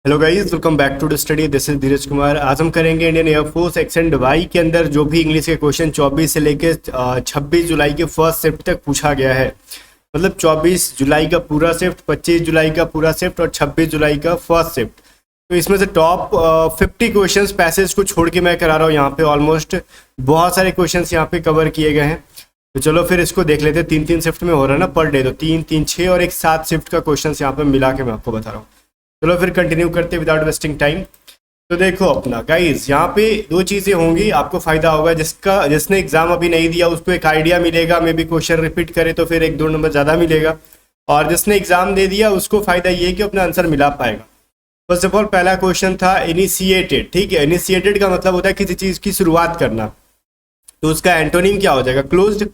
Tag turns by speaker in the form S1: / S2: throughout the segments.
S1: Hello guys, welcome back to the study. This is Dheeraj Kumar. आज हम करेंगे Indian air force X and Y के अंदर जो भी इंग्लिश के क्वेश्चन 24 से लेकर 26 जुलाई के फर्स्ट शिफ्ट तक पूछा गया है। मतलब 24 जुलाई का पूरा शिफ्ट, 25 जुलाई का पूरा शिफ्ट और 26 जुलाई का फर्स्ट शिफ्ट। तो इसमें से टॉप 50 क्वेश्चन पैसेज को छोड़ के मैं करा रहा हूँ। यहाँ पे ऑलमोस्ट बहुत सारे क्वेश्चन यहाँ पे कवर किए गए हैं। तो चलो फिर इसको देख लेते हैं। 3-3 शिफ्ट में हो रहा है ना पर डे, तो 3-3-6 और एक 7 शिफ्ट का क्वेश्चन यहाँ पे मिला के मैं आपको बता रहा हूँ। चलो फिर कंटिन्यू करते विदाउट वेस्टिंग टाइम। तो देखो अपना गाइस, यहाँ पे दो चीज़ें होंगी, आपको फायदा होगा। जिसने एग्जाम अभी नहीं दिया उसको एक आइडिया मिलेगा, मे बी क्वेश्चन रिपीट करे तो फिर 1-2 नंबर ज़्यादा मिलेगा। और जिसने एग्जाम दे दिया उसको फायदा ये कि अपना आंसर मिला पाएगा। फर्स्ट ऑफ ऑल पहला क्वेश्चन था इनिशिएटेड। ठीक है, इनिशिएटेड का मतलब होता है किसी चीज़ की शुरुआत करना। तो उसका एंटोनिम क्या हो जाएगा? क्लोज्ड।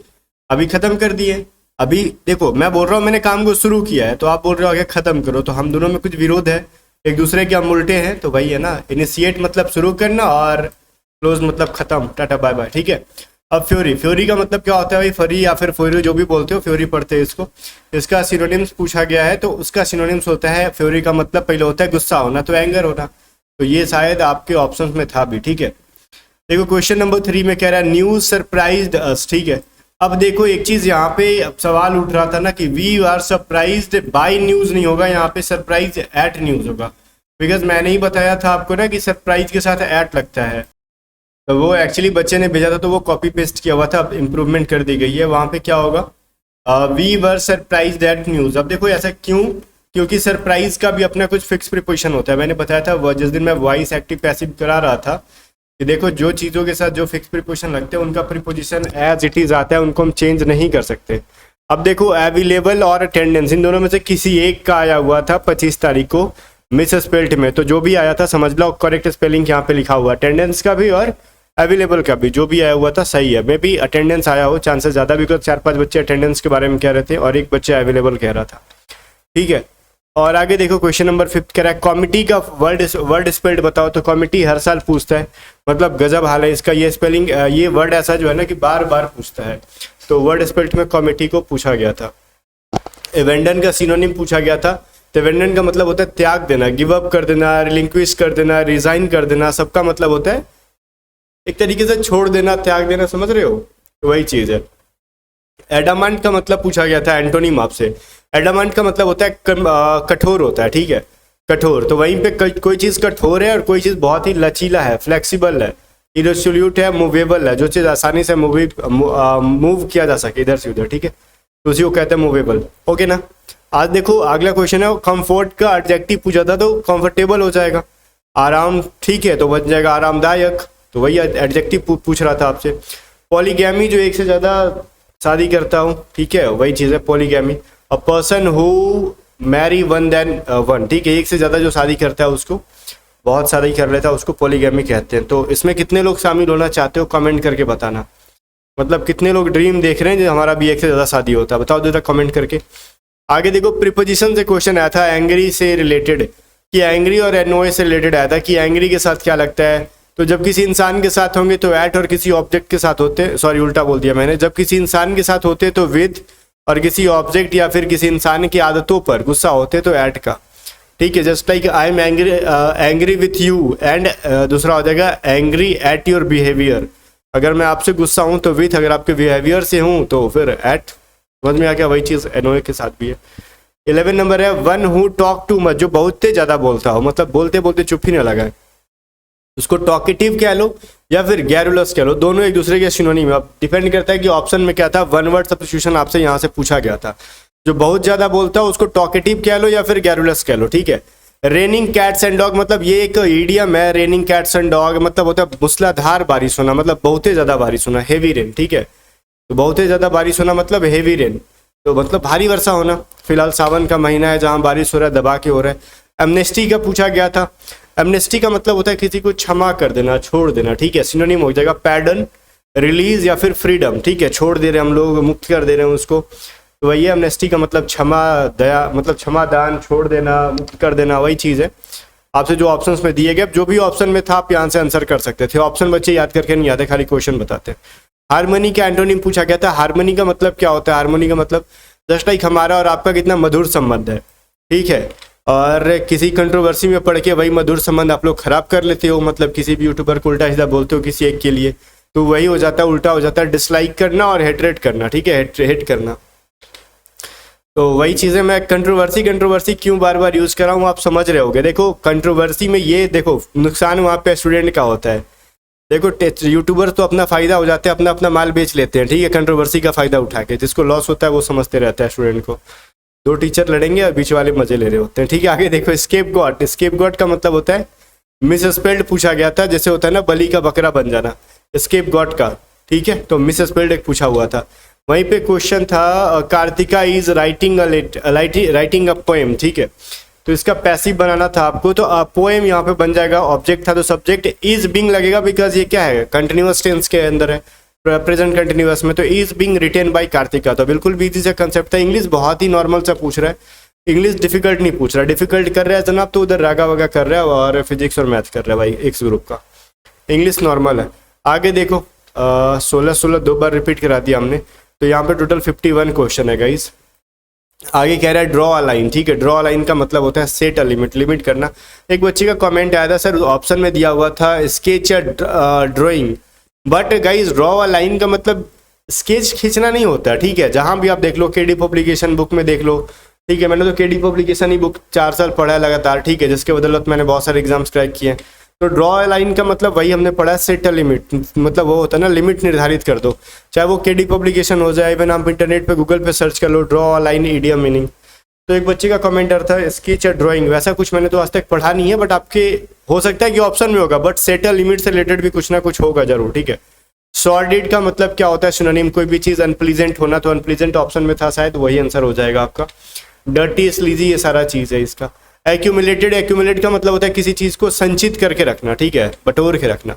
S1: अभी खत्म कर दिए। अभी देखो मैं बोल रहा हूँ मैंने काम को शुरू किया है, तो आप बोल रहे हो आगे खत्म करो, तो हम दोनों में कुछ विरोध है, एक दूसरे के हम उल्टे हैं। तो वही है ना, इनिशिएट मतलब शुरू करना और क्लोज मतलब खत्म, टाटा बाय बाय। ठीक है। अब फ्योरी, फ्योरी का मतलब क्या होता है भाई? फरी या फिर फ्योरी जो भी बोलते हो, फ्योरी पढ़ते हैं इसको। इसका सिनोनिम्स पूछा गया है, तो उसका सिनोनिम्स होता है, फ्योरी का मतलब पहले होता है गुस्सा होना, तो एंगर होना। तो ये शायद आपके ऑप्शन में था भी। ठीक है। देखो क्वेश्चन नंबर 3 में कह रहा है न्यूज सरप्राइज्ड अस। ठीक है। अब देखो एक चीज यहाँ पे अब सवाल उठ रहा था ना कि we are surprised by news नहीं होगा, यहाँ पे सरप्राइज एट न्यूज होगा। बिकॉज मैंने ही बताया था आपको ना कि सरप्राइज के साथ एट लगता है। तो वो एक्चुअली बच्चे ने भेजा था तो वो कॉपी पेस्ट किया हुआ था, अब इम्प्रूवमेंट कर दी गई है। वहाँ पे क्या होगा? We were surprised at news. अब देखो ऐसा क्यों? क्योंकि सरप्राइज का भी अपना कुछ फिक्स प्रीपोजिशन होता है। मैंने बताया था जिस दिन मैं वॉइस एक्टिव पैसिव करा रहा था कि देखो जो चीज़ों के साथ जो फिक्स प्रीपोजिशन लगते हैं उनका प्रीपोजिशन एज इट इज आता है, उनको हम चेंज नहीं कर सकते। अब देखो अवेलेबल और अटेंडेंस, इन दोनों में से किसी एक का आया हुआ था 25 तारीख को मिस स्पेल्ट में, तो जो भी आया था समझ लो करेक्ट स्पेलिंग यहाँ पे लिखा हुआ, अटेंडेंस का भी और अवेलेबल का भी, जो भी आया हुआ था सही है। मे बी अटेंडेंस आया हो, चांसेस ज़्यादा, बिकॉज 4-5 बच्चे अटेंडेंस के बारे में कह रहे थे और एक बच्चे अवेलेबल कह रहा था। ठीक है। और आगे देखो क्वेश्चन नंबर 5 कह रहा है कॉमिटी का वर्ड स्पेल्ड बताओ। तो कॉमिटी हर साल पूछता है, मतलब गजब हाल है इसका। ये स्पेलिंग, ये वर्ड ऐसा जो है ना कि बार बार पूछता है। तो वर्ड स्पेल्ड में कॉमिटी को पूछा गया था। एवेंडन का सिनोनिम पूछा गया था। तो एवेंडन का मतलब होता है त्याग देना, गिव अप कर देना, रिलिंक्विश कर देना, रिजाइन कर देना, सबका मतलब होता है एक तरीके से छोड़ देना, त्याग देना, समझ रहे हो? तो वही चीज़ है। एडामांट का मतलब पूछा गया था, एंटोनिम आपसे। एडामांट का मतलब होता है कठोर होता है। ठीक है, कठोर। तो वहीं पे कोई चीज़ कठोर है और कोई चीज़ बहुत ही लचीला है, फ्लेक्सिबल है, इरेसोल्यूट है, मूवेबल है, जो चीज़ आसानी से मूव किया जा सके इधर से उधर। ठीक है, तो उसी को कहते हैं मूवेबल। ओके ना। आज देखो अगला क्वेश्चन है, कंफर्ट का एडजेक्टिव पूछा था, तो कंफर्टेबल हो जाएगा। आराम, ठीक है, तो बन जाएगा आरामदायक, तो वही एडजेक्टिव पूछ रहा था आपसे। पॉलीगैमी, जो एक से ज़्यादा शादी करता हूँ, ठीक है, वही चीज़ है polygamy. A person who marry one then one. ठीक है, एक से ज़्यादा जो शादी करता है उसको, बहुत शादी कर लेता है उसको पॉलीगैमी कहते हैं। तो इसमें कितने लोग शामिल होना चाहते हो कमेंट करके बताना। मतलब कितने लोग ड्रीम देख रहे हैं जो हमारा भी एक से ज़्यादा शादी होता है, बताओ जरा कमेंट करके। आगे देखो प्रीपोजिशन से क्वेश्चन आया था एंग्री से रिलेटेड, कि एंग्री और एनओए से रिलेटेड आया था कि एंग्री के साथ क्या लगता है। तो जब किसी इंसान के साथ होंगे तो एट, और किसी ऑब्जेक्ट के साथ होते, सॉरी उल्टा बोल दिया मैंने, जब किसी इंसान के साथ होते तो विद, और किसी ऑब्जेक्ट या फिर किसी इंसान की आदतों पर गुस्सा होते तो एट का। ठीक है, just like I am angry with you, and दूसरा हो जाएगा एंग्री एट योर बिहेवियर। अगर मैं आपसे गुस्सा हूँ तो विथ, अगर आपके बिहेवियर से हूँ तो फिर एट। समझ में आ गया? वही चीज़ एनओए के साथ भी है। 11 नंबर है one who talk too much, जो बहुत ही ज़्यादा बोलता हो, मतलब बोलते बोलते चुप ही ना लगाए, उसको टॉकेटिव कह लो या फिर गैरुलस कह लो, दोनों एक दूसरे के सिनोनिम है। अब डिपेंड करता है कि ऑप्शन में क्या था। वन वर्ड सब्स्टिट्यूशन आपसे यहाँ से पूछा गया था। जो बहुत ज़्यादा बोलता है उसको टॉकेटिव कह लो या फिर गैरुलस कह लो। ठीक है। रेनिंग कैट्स एंड डॉग, मतलब ये एक ईडियम है। रेनिंग कैट्स एंड डॉग मतलब होता है मूसलाधार बारिश होना, मतलब बहुत ही ज़्यादा बारिश होना, हेवी रेन। ठीक है, तो बहुत ही ज़्यादा बारिश होना मतलब हेवी रेन, तो मतलब भारी वर्षा होना। फिलहाल सावन का महीना है जहाँ बारिश हो रहा है, दबा के हो रहा है। एमनेस्टी का पूछा गया था। एमनेस्टी का मतलब होता है किसी को क्षमा कर देना, छोड़ देना। ठीक है, सिनोनिम हो जाएगा पैर्डन, रिलीज या फिर फ्रीडम। ठीक है, छोड़ दे रहे हैं हम लोग, मुक्त कर दे रहे हैं उसको, तो वही एमनेस्टी का मतलब क्षमा दया, मतलब क्षमा दान, छोड़ देना, मुक्त कर देना, वही चीज़ है। आपसे जो ऑप्शंस में दिए गए, जो भी ऑप्शन में था आप यहाँ से आंसर कर सकते थे। ऑप्शन बच्चे याद करके नहीं आते, खाली क्वेश्चन बताते हैं। हारमोनी का एंटोनिम पूछा गया था। हारमोनी का मतलब क्या होता है? हारमोनी का मतलब जस्ट लाइक हमारा और आपका कितना मधुर संबंध है। ठीक है, और किसी कंट्रोवर्सी में पढ़ के वही मधुर संबंध आप लोग खराब कर लेते हो, मतलब किसी भी यूट्यूबर को उल्टा सीधा बोलते हो किसी एक के लिए, तो वही हो जाता है, उल्टा हो जाता है डिसलाइक करना और हेटरेट करना, ठीक है, हेट करना। तो वही चीज़ें मैं कंट्रोवर्सी क्यों बार बार यूज़ कर रहा हूँ आप समझ रहे होगे। देखो कंट्रोवर्सी में ये देखो नुकसान वहाँ पे स्टूडेंट का होता है। देखो यूट्यूबर तो अपना फ़ायदा हो जाते हैं, अपना अपना माल बेच लेते हैं, ठीक है, कंट्रोवर्सी का फ़ायदा उठा के, जिसको लॉस होता है वो समझते रहता है स्टूडेंट को। दो टीचर लड़ेंगे और बीच वाले मजे ले रहे होते हैं, ठीक है। आगे देखो स्केप गॉड का मतलब होता है मिसस्पेल्ड पूछा गया था, जैसे होता है ना बलि का बकरा बन जाना, स्केप गॉड का, ठीक है। तो मिसस्पेल्ड एक पूछा हुआ था। वहीं पे क्वेश्चन था Kartika is writing a poem, ठीक है। तो इसका पैसिव बनाना था आपको, तो पोएम यहाँ पे बन जाएगा, ऑब्जेक्ट था तो सब्जेक्ट इज बिंग लगेगा, बिकॉज ये क्या है कंटिन्यूअस टेंस के अंदर है, प्रेजेंट कंटिन्यूअस में, तो is being written by Kartika. तो बिल्कुल भी इजी सा कंसेप्ट था। इंग्लिश बहुत ही नॉर्मल सा पूछ रहा है, इंग्लिश डिफिकल्ट नहीं पूछ रहा। डिफिकल्ट कर रहा है जनाब तो उधर रागा वगा कर रहा है और फिजिक्स और मैथ कर रहा है भाई एक्स ग्रुप का। इंग्लिश नॉर्मल है। आगे देखो 16 दो बार रिपीट करा दिया हमने, तो यहाँ पे टोटल 51 क्वेश्चन है गाइस। आगे कह रहा है ड्रॉ अ लाइन, ठीक है। ड्रॉ अ लाइन का मतलब होता है सेट अ लिमिट करना। एक बच्चे का कमेंट आया था सर ऑप्शन में दिया हुआ था स्केच या drawing, but guys draw a line का मतलब स्केच खींचना नहीं होता, ठीक है। जहाँ भी आप देख लो केडी पब्लिकेशन बुक में देख लो, ठीक है। मैंने तो केडी पब्लिकेशन ही बुक 4 साल पढ़ा है लगातार, ठीक है, जिसके बदौलत मैंने बहुत सारे एग्जाम्स क्रैक किए हैं। तो ड्रॉ अ लाइन का मतलब वही हमने पढ़ा है सेट अ लिमिट, मतलब वो होता है ना लिमिट निर्धारित कर दो, चाहे वो केडी पब्लिकेशन हो जाए, इवन आप इंटरनेट पे गूगल पे सर्च कर लो draw a line idiom meaning. तो एक बच्चे का कमेंटर था स्केच या ड्राइंग, वैसा कुछ मैंने तो आज तक पढ़ा नहीं है, बट आपके हो सकता है कि ऑप्शन में होगा, बट सेट अ लिमिट से रिलेटेड भी कुछ ना कुछ होगा जरूर, ठीक है। सॉर्डेड का मतलब क्या होता है सिनोनिम, कोई भी चीज़ अनप्लीजेंट होना, तो अनप्लीजेंट ऑप्शन में था शायद, वही आंसर हो जाएगा आपका। डर्टी स्लीजी ये सारा चीज़ है इसका। एक्यूमुलेट का मतलब होता है किसी चीज़ को संचित करके रखना, ठीक है, बटोर के रखना।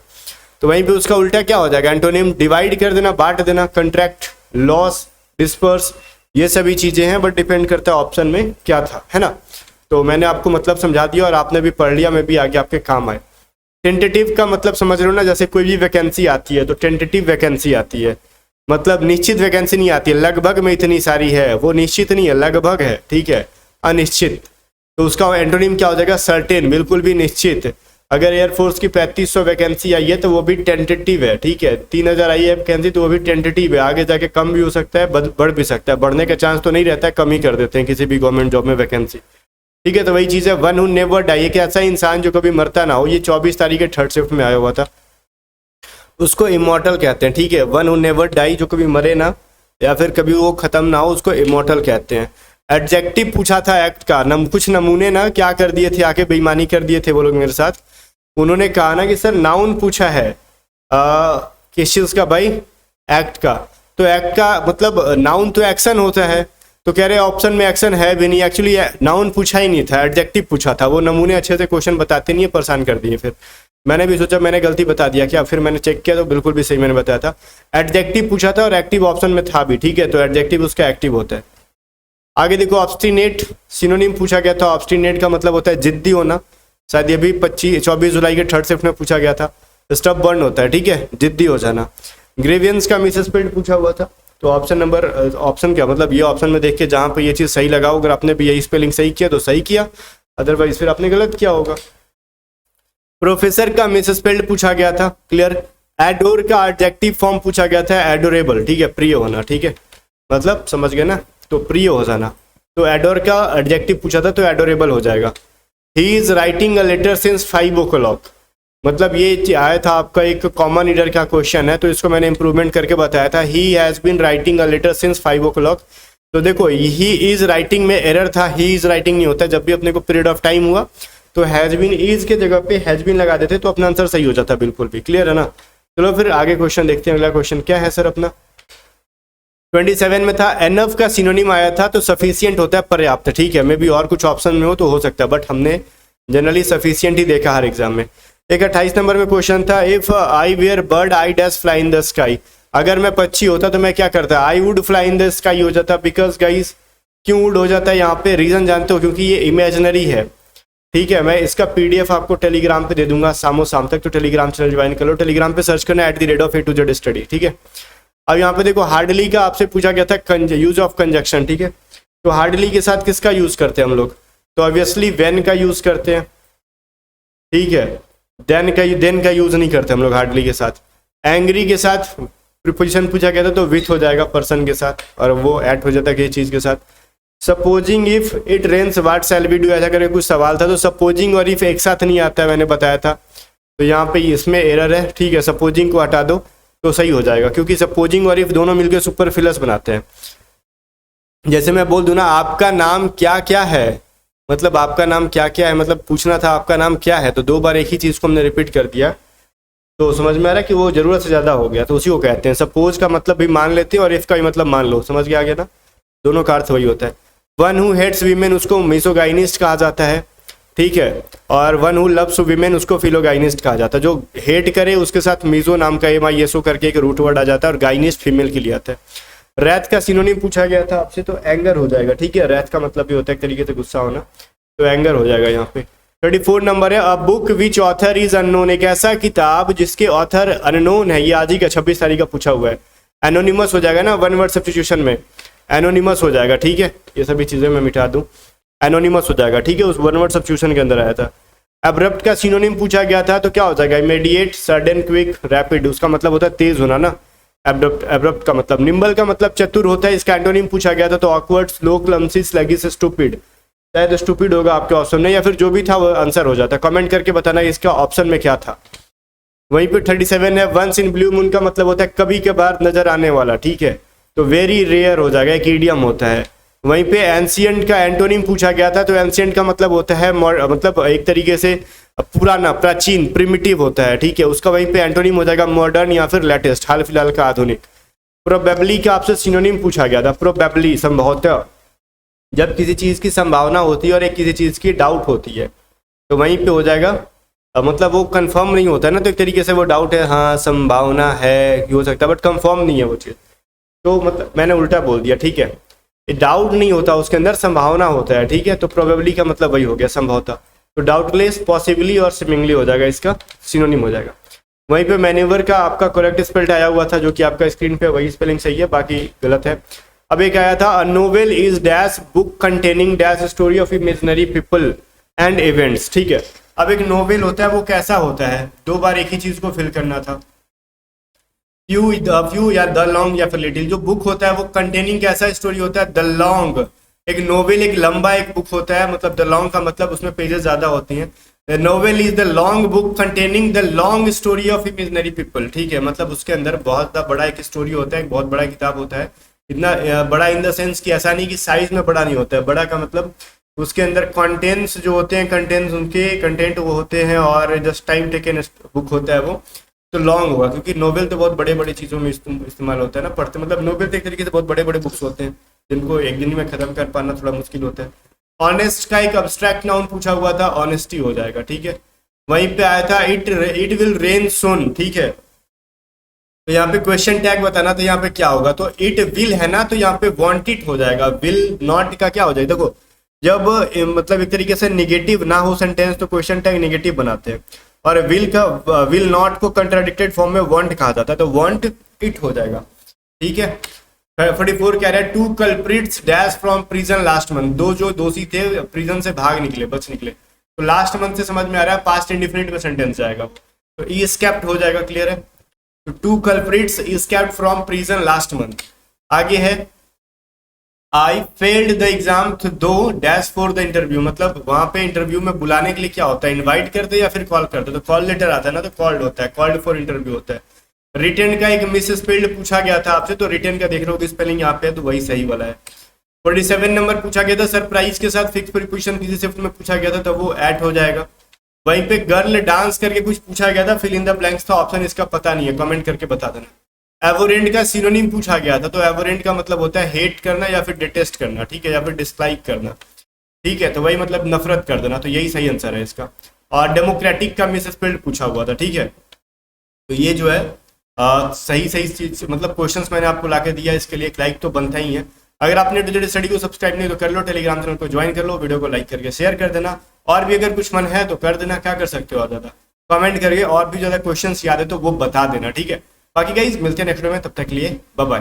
S1: तो वहीं पे उसका उल्टा क्या हो जाएगा एंटोनिम, डिवाइड कर देना, बांट देना, कंट्रैक्ट, लॉस, डिस्पर्स, ये सभी चीज़ें हैं, बट डिपेंड करता है ऑप्शन में क्या था, है ना। तो मैंने आपको मतलब समझा दिया और आपने भी पढ़ लिया, मैं भी आगे आपके काम आए। टेंटेटिव का मतलब समझ रहे हो ना, जैसे कोई भी वैकेंसी आती है तो टेंटेटिव वैकेंसी आती है, मतलब निश्चित वैकेंसी नहीं आती है, लगभग में इतनी सारी है, वो निश्चित नहीं है, लगभग है, ठीक है, अनिश्चित। तो उसका एंटोनिम क्या हो जाएगा सर्टेन, बिल्कुल भी निश्चित। अगर एयरफोर्स की 3500 वैकेंसी आई है तो वो भी टेंटेटिव है, ठीक है। 3000 आई है वैकेंसी तो वो भी टेंटेटिव है, आगे जाके कम भी हो सकता है, बढ़ भी सकता है, बढ़ने का चांस तो नहीं रहता है, कम ही कर देते हैं किसी भी गवर्नमेंट जॉब में वैकेंसी, ठीक है। तो वही चीज़ है वन हू नेवर डाई, एक ऐसा इंसान जो कभी मरता ना हो, ये 24 तारीख के थर्ड शिफ्ट में आया हुआ था, उसको इमॉर्टल कहते हैं, ठीक है। वन हू नेवर डाई, जो कभी मरे ना या फिर कभी वो खत्म ना हो, उसको इमॉर्टल कहते हैं। एडजेक्टिव पूछा था एक्ट का, कुछ नमूने ना क्या कर दिए थे, आके बेईमानी कर दिए थे वो लोग मेरे साथ। उन्होंने कहा ना कि सर नाउन पूछा है किस चीज़ का भाई, एक्ट का। तो एक्ट का मतलब नाउन तो एक्शन होता है, तो कह रहे ऑप्शन में एक्शन है भी नहीं, एक्चुअली नाउन पूछा ही नहीं था, एडजेक्टिव पूछा था। वो नमूने अच्छे से क्वेश्चन बताते नहीं है, परेशान कर दिए। फिर मैंने भी सोचा मैंने गलती बता दिया क्या, फिर मैंने चेक किया तो बिल्कुल भी सही मैंने बताया था। एडजेक्टिव पूछा था और एक्टिव ऑप्शन में था भी, ठीक है, तो एडजेक्टिव उसका एक्टिव होता है। आगे देखो ऑब्स्टिनेट सिनोनिम पूछा गया था। ऑब्स्टिनेट का मतलब होता है जिद्दी होना, शायद ये भी 24 जुलाई के थर्ड शिफ्ट में पूछा गया था। स्टबबर्न होता है, ठीक है, जिद्दी हो जाना। ग्रेवियंस का मिसस्पेल्ड पूछा हुआ था, तो ऑप्शन क्या मतलब ये ऑप्शन में देख के जहाँ पे ये चीज़ सही लगाओ, अगर आपने भी यही स्पेलिंग सही किया तो सही किया, अदरवाइज फिर आपने गलत किया होगा। प्रोफेसर का मिसस्पेल्ड पूछा गया था, क्लियर। एडोर का एडजेक्टिव फॉर्म पूछा गया था, एडोरेबल, ठीक है, प्रिय होना, ठीक है, मतलब समझ गए ना, तो प्रिय हो जाना। तो एडोर का एडजेक्टिव पूछा था तो एडोरेबल हो जाएगा। He is writing a letter since 5 o'clock, मतलब ये आया था आपका एक कॉमन रीडर का क्वेश्चन है, तो इसको मैंने इंप्रूवमेंट करके बताया था। He has been writing a letter since 5 o'clock। तो देखो ही इज राइटिंग में एरर था, ही इज राइटिंग नहीं होता, जब भी अपने को पीरियड ऑफ टाइम हुआ तो हैज़ बीन इज के जगह पे हैज़ बीन लगा देते तो अपना आंसर सही हो जाता, बिल्कुल भी क्लियर है ना। चलो फिर आगे क्वेश्चन देखते हैं। अगला क्वेश्चन क्या है सर अपना 27 में था, एनफ का सिनोनिम आया था तो सफिशियंट होता है पर्याप्त, ठीक है। मे भी और कुछ ऑप्शन में हो सकता है, बट हमने जनरली सफिशियंट ही देखा हर एग्जाम में। एक 28 नंबर में क्वेश्चन था, if I were bird I dash fly in the sky, अगर मैं पक्षी होता तो मैं क्या करता, I would fly in the sky हो जाता। बिकॉज गाइस क्यों वुड हो जाता है यहाँ पे, रीजन जानते हो, क्योंकि ये इमेजिनरी है, ठीक है। मैं इसका PDF आपको टेलीग्राम पे दे दूंगा शाम तक, तो टेलीग्राम चैनल ज्वाइन कर लो। टेलीग्राम पे सर्च करना @A2Z स्टडी, ठीक है। अब यहाँ पे देखो हार्डली का आपसे पूछा गया था यूज ऑफ कंजक्शन, ठीक है। तो हार्डली के साथ किसका यूज करते हैं हम लोग, तो ऑब्वियसली व्हेन का यूज करते हैं, ठीक है। देन का यूज नहीं करते हम लोग हार्डली के साथ। एंग्री के साथ प्रीपोजिशन पूछा गया था तो विथ हो जाएगा पर्सन के साथ, और वो ऐड हो जाता है किसी चीज के साथ। Supposing if it rains what shall we do, ऐसा करके कुछ सवाल था, तो सपोजिंग और इफ एक साथ नहीं आता है, मैंने बताया था, तो यहाँ पे इसमें एरर है, ठीक है। सपोजिंग को हटा दो तो सही हो जाएगा, क्योंकि सपोजिंग और इफ दोनों मिलकर सुपरफ्लुअस बनाते हैं। जैसे मैं बोल दूं ना आपका नाम क्या क्या है, मतलब आपका नाम क्या क्या है, मतलब पूछना था आपका नाम क्या है, तो 2 बार एक ही चीज को हमने रिपीट कर दिया, तो समझ में आ रहा है कि वो जरूरत से ज्यादा हो गया, तो उसी को कहते हैं। सपोज का मतलब भी मान लेते हैं और इफ का भी मतलब मान लो, समझ के आ गया ना, दोनों का अर्थ वही होता है। वन हु हेट्स वीमेन उसको मिसोगाइनिस्ट कहा जाता है, ठीक है, और वन हु लव्स वीमेन उसको फिलोगाइनिस्ट कहा जाता है। जो हेट करे उसके साथ मीजो नाम का MISO करके एक रूट वर्ड आ जाता है, और गाइनिस्ट फीमेल के लिए आता है। रैथ का सिनोनिम पूछा गया था आपसे, तो एंगर हो जाएगा, ठीक है। रैथ का मतलब भी होता है एक तरीके से गुस्सा होना, तो एंगर हो जाएगा यहाँ पे। 34 नंबर है, a book which author is unknown, एक ऐसा किताब जिसके ऑथर अननोन है। ये आज ही का 26 तारीख का पूछा हुआ है। एनोनिमस हो जाएगा ना, 1 वर्ड सब्स्टिट्यूशन में एनोनिमस हो जाएगा, ठीक है। ये सभी चीजें मैं मिटा दूं, एनोनिमस हो जाएगा, ठीक है, उस 1 वर्ड सब्स्टिट्यूशन के अंदर आया था। एब्रप्ट का सिनोनिम पूछा गया था, तो क्या हो जाएगा, इमीडिएट, सडन, क्विक, रैपिड, उसका मतलब होता है तेज होना ना, एब्रप्ट का मतलब। निम्बल का मतलब चतुर होता है, इसका एंटोनिम पूछा गया था, तो awkward, slow, clumsy, sluggish, stupid, शायद स्टूपिड होगा आपके ऑप्शन में, या फिर जो भी था वो आंसर हो जाता। कमेंट करके बताना इसका ऑप्शन में क्या था। वहीं पे 37 है, वंस इन ब्लू मून का मतलब होता है कभी कभार नजर आने वाला, ठीक है, तो वेरी रेयर हो जाएगा, एक ईडियम होता है। वहीं पे एंशियंट का एंटोनिम पूछा गया था, तो एंशियंट का मतलब होता है मतलब एक तरीके से पुराना, प्राचीन, प्रिमिटिव होता है, ठीक है, उसका वहीं पे एंटोनिम हो जाएगा मॉडर्न या फिर लेटेस्ट, हाल फिलहाल का, आधुनिक। प्रोबेबली का आपसे सिनोनिम पूछा गया था, प्रोबेबली, संभवतः, जब किसी चीज की संभावना होती है और एक किसी चीज की डाउट होती है, तो वहीं पे हो जाएगा, मतलब वो कंफर्म नहीं होता है ना, तो एक तरीके से वो डाउट है, हाँ संभावना है हो सकता है, बट कंफर्म नहीं है वो चीज, तो मतलब मैंने उल्टा बोल दिया, ठीक है। डाउट नहीं होता उसके अंदर, संभावना होता है, ठीक है, तो प्रोबेबली का मतलब वही हो गया, संभवतः, तो डाउटलेस, पॉसिबली और सिमिंगली हो जाएगा, इसका सिनोनिम हो जाएगा। वहीं पे मैन्यूवर का आपका करेक्ट स्पेल्ड आया हुआ था, जो कि आपका स्क्रीन पे वही स्पेलिंग सही है, बाकी गलत है। अब एक आया था, अ novel is dash book containing dash story of imaginary people and events, ठीक है। अब एक नोवेल होता है, वो कैसा होता है, 2 बार एक ही चीज को फिल करना था, फ्यू या द लॉन्ग या फिर लिटिल। जो बुक होता है वो कंटेनिंग कैसा स्टोरी होता है, द लॉन्ग, एक नोवेल एक लंबा एक बुक होता है, मतलब द लॉन्ग का मतलब उसमें पेजेस ज्यादा होती हैं। The novel is the long book containing the long story of imaginary people, ठीक है, मतलब उसके अंदर बहुत बड़ा एक स्टोरी होता है, एक बहुत बड़ा किताब होता है, इतना बड़ा इन द सेंस कि ऐसा नहीं कि साइज में बड़ा नहीं होता है, बड़ा का मतलब उसके अंदर कंटेंट्स जो होते हैं, कंटेंट्स उनके कंटेंट वो होते हैं, और जस्ट टाइम टेकन बुक होता है वो, तो लॉन्ग होगा, क्योंकि नोवेल तो बहुत बड़े बड़े चीज़ों में इस्तेमाल होता है ना, पढ़ते, मतलब नोवेल तो एक तरीके से बहुत बड़े बड़े बुक्स होते हैं, जिनको एक दिन में खत्म कर पाना थोड़ा मुश्किल होता है। ऑनेस्ट का एक अब्स्ट्रैक्ट नाउन पूछा हुआ था, ऑनेस्टी हो जाएगा, ठीक है। वहीं पे आया था, इट विल रेन सून, ठीक है, तो यहाँ पे क्वेश्चन टैग बताना, तो यहाँ पे क्या होगा, तो इट विल है ना, तो यहाँ पे वांटेड हो जाएगा। विल नॉट का क्या हो जाएगा, देखो जब मतलब एक तरीके से निगेटिव ना हो सेंटेंस, तो क्वेश्चन टैग निगेटिव बनाते हैं, और विल नॉट को कंट्राडिक्टेड फॉर्म में वांट कहा जाता है, तो वांट इट हो जाएगा, ठीक है। 44 कह रहा है, 2 culprits dash from prison last month, 2 जो दोषी थे प्रिजन से भाग निकले, बच निकले, तो लास्ट मंथ से समझ में आ रहा है पास्ट इंडिफिनिट में सेंटेंस आएगा, तो ई एस्केप्ड हो जाएगा, क्लियर है। तो 2 culprits escaped from prison last month. आगे है, आई फेल्ड द एग्जाम दो डैश फॉर द इंटरव्यू, मतलब वहां पे इंटरव्यू में बुलाने के लिए क्या होता है, इनवाइट करते या फिर कॉल करते, तो कॉल लेटर आता है ना, तो कॉल्ड होता है, कॉल्ड फॉर इंटरव्यू होता है। रिटर्न का एक मिस स्पेल्ड पूछा गया था आपसे, तो रिटर्न का देख रहे हो स्पेलिंग यहाँ पे है, तो वही सही वाला है। 47 नंबर पूछा गया था, सरप्राइज के साथ फिक्स प्रीपोजिशन किसी शिफ्ट में पूछा गया था, तो वो ऐड हो जाएगा। वहीं पे गर्ल डांस करके कुछ पूछा गया था, फिल इन द ब्लैंक्स था, ऑप्शन इसका पता नहीं है, कमेंट करके बता देना। एवोरेंट का सिनोनिम पूछा गया था, तो एवोरेंट का मतलब होता है हेट करना या फिर डिटेस्ट करना, ठीक है, या फिर डिसलाइक करना, ठीक है, तो वही मतलब नफरत कर देना, तो यही सही आंसर है इसका। और डेमोक्रेटिक का मिस स्पेल्ड पूछा हुआ था, ठीक है, तो ये जो है सही चीज, मतलब क्वेश्चंस मैंने आपको लाके दिया, इसके लिए एक लाइक तो बनता ही है। अगर आपने डिजिटल स्टडी को सब्सक्राइब नहीं तो कर लो, टेलीग्राम चैनल को ज्वाइन कर लो, वीडियो को लाइक करके शेयर कर देना, और भी अगर कुछ मन है तो कर देना, क्या कर सकते हो और ज्यादा कमेंट करके, और भी ज्यादा क्वेश्चंस याद है तो वो बता देना, ठीक है। बाकी गाइस मिलते हैं नेक्स्ट वीडियो में, तब तक के लिए बाय बाय।